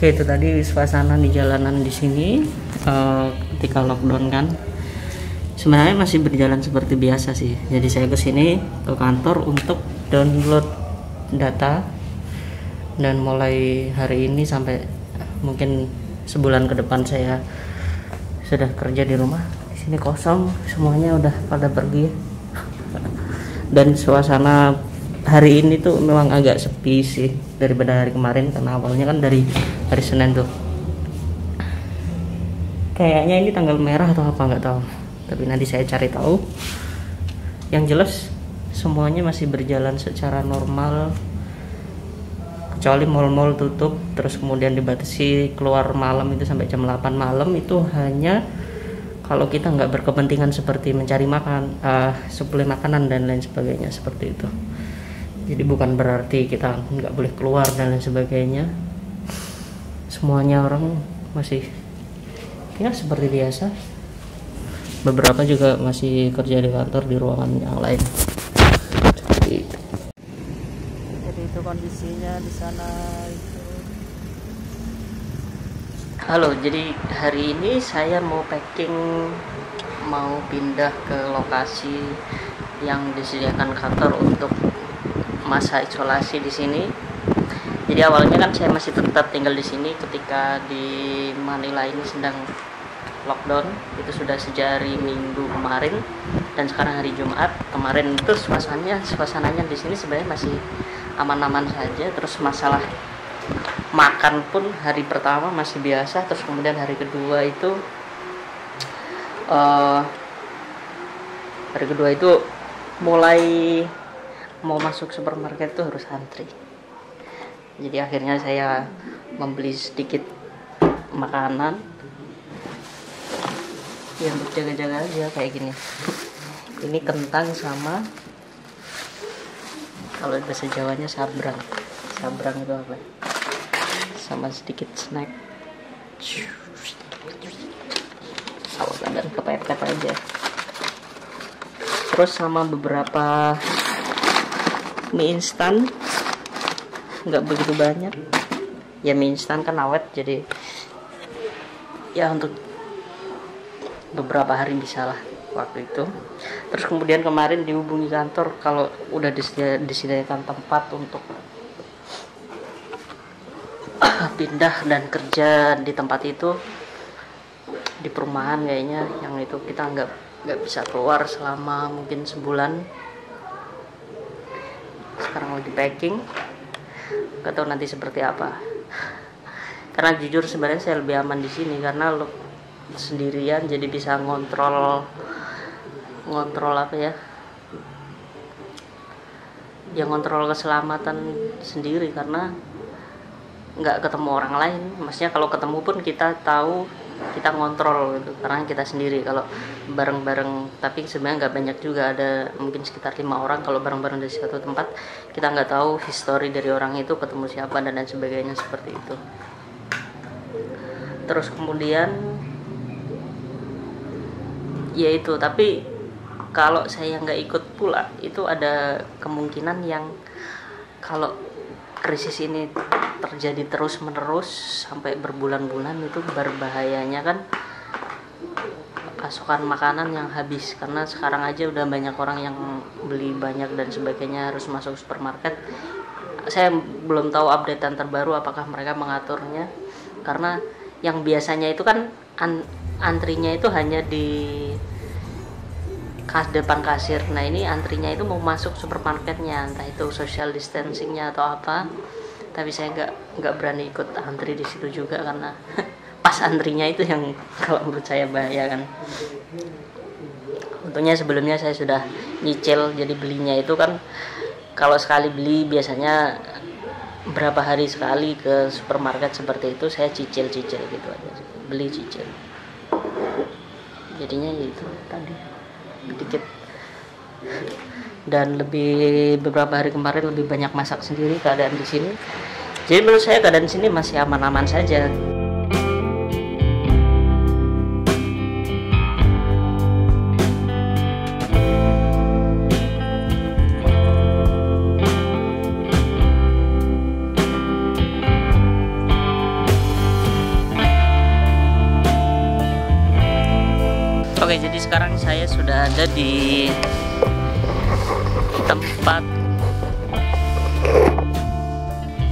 Oke, itu tadi suasana di jalanan di sini ketika lockdown kan. Sebenarnya masih berjalan seperti biasa sih. Jadi saya ke sini ke kantor untuk download data, dan mulai hari ini sampai mungkin sebulan ke depan saya sudah kerja di rumah. Di sini kosong, semuanya udah pada pergi. Dan suasana hari ini tuh memang agak sepi sih daripada hari kemarin, karena awalnya kan dari hari Senin tuh. Kayaknya ini tanggal merah atau apa nggak tahu, tapi nanti saya cari tahu. Yang jelas semuanya masih berjalan secara normal, kecuali mal-mal tutup, terus kemudian dibatasi keluar malam itu sampai jam 8 malam. Itu hanya kalau kita nggak berkepentingan seperti mencari makan, suplai makanan dan lain sebagainya, seperti itu. Jadi bukan berarti kita nggak boleh keluar dan lain sebagainya. Semuanya orang masih ya seperti biasa. Beberapa juga masih kerja di kantor di ruangan yang lain. Jadi itu kondisinya di sana itu. Halo, jadi hari ini saya mau packing, mau pindah ke lokasi yang disediakan kantor untuk masa isolasi di sini. Jadi awalnya kan saya masih tetap tinggal di sini ketika di Manila ini sedang lockdown. Itu sudah sejak hari Minggu kemarin, dan sekarang hari Jumat. Kemarin itu suasananya di sini sebenarnya masih aman-aman saja. Terus masalah makan pun hari pertama masih biasa, terus kemudian hari kedua itu mulai mau masuk supermarket itu harus antri. Jadi akhirnya saya membeli sedikit makanan yang untuk jaga-jaga aja kayak gini. Ini kentang sama, kalau bahasa Jawanya sabrang. Sabrang itu apa? Sama sedikit snack. Awas dan kepepet aja. Terus sama beberapa mie instan, nggak begitu banyak ya. Mie instan kan awet, jadi ya untuk beberapa hari bisa lah waktu itu. Terus kemudian kemarin dihubungi kantor kalau udah disediakan tempat untuk pindah dan kerja di tempat itu, di perumahan kayaknya, yang itu kita nggak bisa keluar selama mungkin sebulan. Sekarang lagi packing, nggak tahu nanti seperti apa. Karena jujur sebenarnya saya lebih aman di sini karena lo sendirian, jadi bisa ngontrol apa ya, ngontrol keselamatan sendiri, karena nggak ketemu orang lain. Maksudnya kalau ketemu pun kita tahu, kita ngontrol gitu, karena kita sendiri. Kalau bareng-bareng, tapi sebenarnya nggak banyak juga, ada mungkin sekitar 5 orang. Kalau bareng-bareng dari satu tempat, kita nggak tahu history dari orang itu, ketemu siapa dan lain sebagainya, seperti itu. Terus kemudian ya itu, tapi kalau saya nggak ikut pula, itu ada kemungkinan yang kalau krisis ini terjadi terus menerus sampai berbulan-bulan, itu berbahayanya kan pasokan makanan yang habis, karena sekarang aja udah banyak orang yang beli banyak dan sebagainya harus masuk supermarket. Saya belum tahu updatean terbaru apakah mereka mengaturnya, karena yang biasanya itu kan antrinya itu hanya di depan kasir. Nah ini antrinya itu mau masuk supermarketnya, entah itu social distancingnya atau apa, tapi saya nggak berani ikut antri di situ juga karena pas antrinya itu yang kalau menurut saya bahaya kan. Untungnya sebelumnya saya sudah nyicil, jadi belinya itu kan kalau sekali beli biasanya berapa hari sekali ke supermarket seperti itu, saya cicil gitu aja, beli cicil. Jadinya itu tadi dikit, dan beberapa hari kemarin lebih banyak masak sendiri keadaan di sini. Jadi menurut saya keadaan di sini masih aman-aman saja. Oke, jadi sekarang saya sudah ada di tempat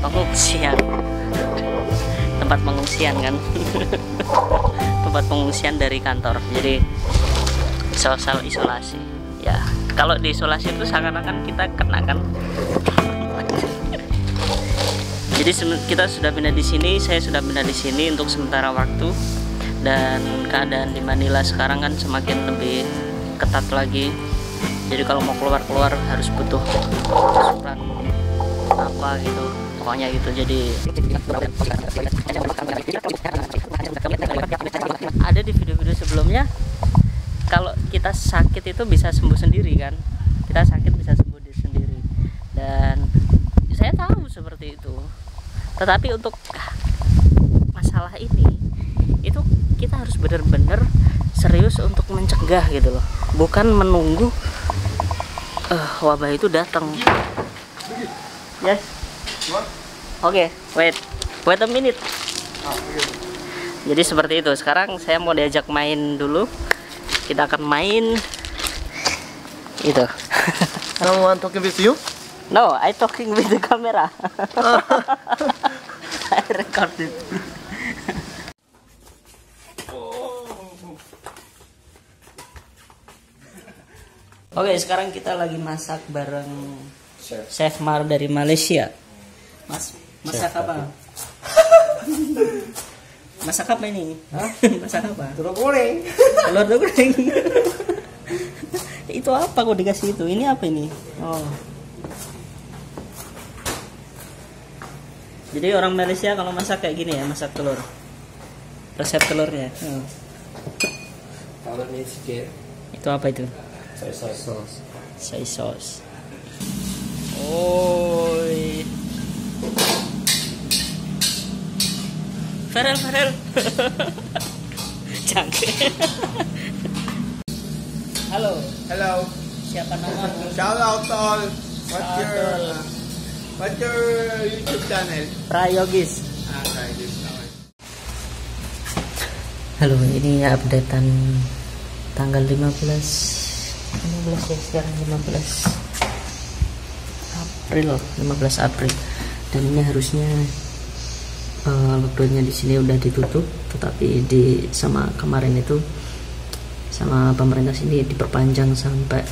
pengungsian kan. Tempat pengungsian dari kantor, jadi social isolasi ya. Kalau di isolasi itu seakan-akan kita kena kan. Jadi kita sudah pindah di sini, saya sudah pindah di sini untuk sementara waktu. Dan keadaan di Manila sekarang kan semakin lebih ketat lagi. Jadi kalau mau keluar harus butuh surat apa gitu, pokoknya gitu. Jadi ada di video-video sebelumnya, kalau kita sakit itu bisa sembuh sendiri kan. Kita sakit bisa sembuh sendiri, dan saya tahu seperti itu. Tetapi untuk masalah ini itu kita harus benar-benar serius untuk mencegah gitu loh, bukan menunggu wabah itu datang. Yes. Oke, wait a minute. Jadi seperti itu. Sekarang saya mau diajak main dulu. Kita akan main itu. Someone talking with you? No, I talking with the camera. I recorded. Oke, sekarang kita lagi masak bareng Chef Mar dari Malaysia. Masak apa? Masak apa ini? Hah? Masak apa? Telur goreng. Telur goreng. Itu apa kok dikasih itu? Ini apa ini? Oh. Jadi orang Malaysia kalau masak kayak gini ya, masak telur. Resep telurnya. Oh. Telur ini sedikit. Itu apa itu? Soy sauce. Soy sauce. Oi. Farel. Cangkir. Halo. Siapa namamu? Shout out to all. What's your YouTube channel? Prayogis. Prayogis. Halo, ini updatean tanggal 15 ya, sekarang 15 April, dan ini harusnya lockdownnya di sini udah ditutup, tetapi sama kemarin itu sama pemerintah sini diperpanjang sampai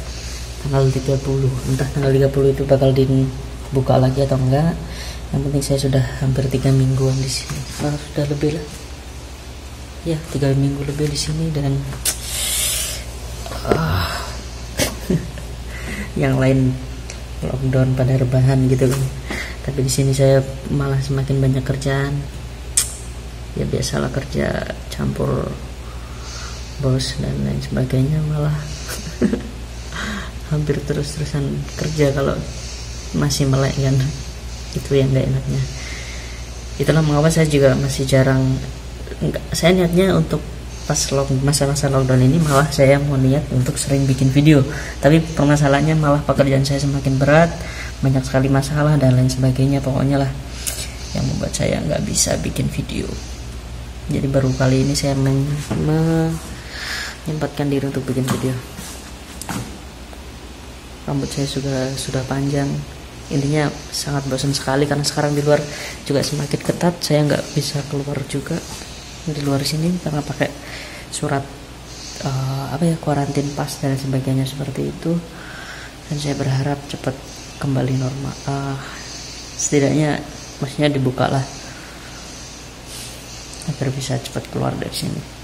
tanggal 30. Entah tanggal 30 itu bakal dibuka lagi atau enggak. Yang penting saya sudah hampir 3 mingguan di sini. Sudah lebih lah. Ya, 3 minggu lebih di sini, dan yang lain lockdown pada rebahan gitu kan. Tapi di sini saya malah semakin banyak kerjaan. Ya biasalah, kerja campur bos dan lain sebagainya, malah hampir terus-terusan kerja kalau masih melek kan. Itu yang gak enaknya. Itulah mengapa saya juga masih jarang. Saya niatnya untuk pas masa-masa lockdown ini malah saya mau niat untuk sering bikin video, tapi permasalahannya malah pekerjaan saya semakin berat, banyak sekali masalah dan lain sebagainya, pokoknya lah yang membuat saya nggak bisa bikin video. Jadi baru kali ini saya menyempatkan diri untuk bikin video. Rambut saya sudah panjang, intinya sangat bosan sekali karena sekarang di luar juga semakin ketat. Saya nggak bisa keluar juga di luar sini karena pakai surat kuarantin pas dan sebagainya seperti itu. Dan saya berharap cepat kembali normal, setidaknya maksudnya dibuka lah agar bisa cepat keluar dari sini.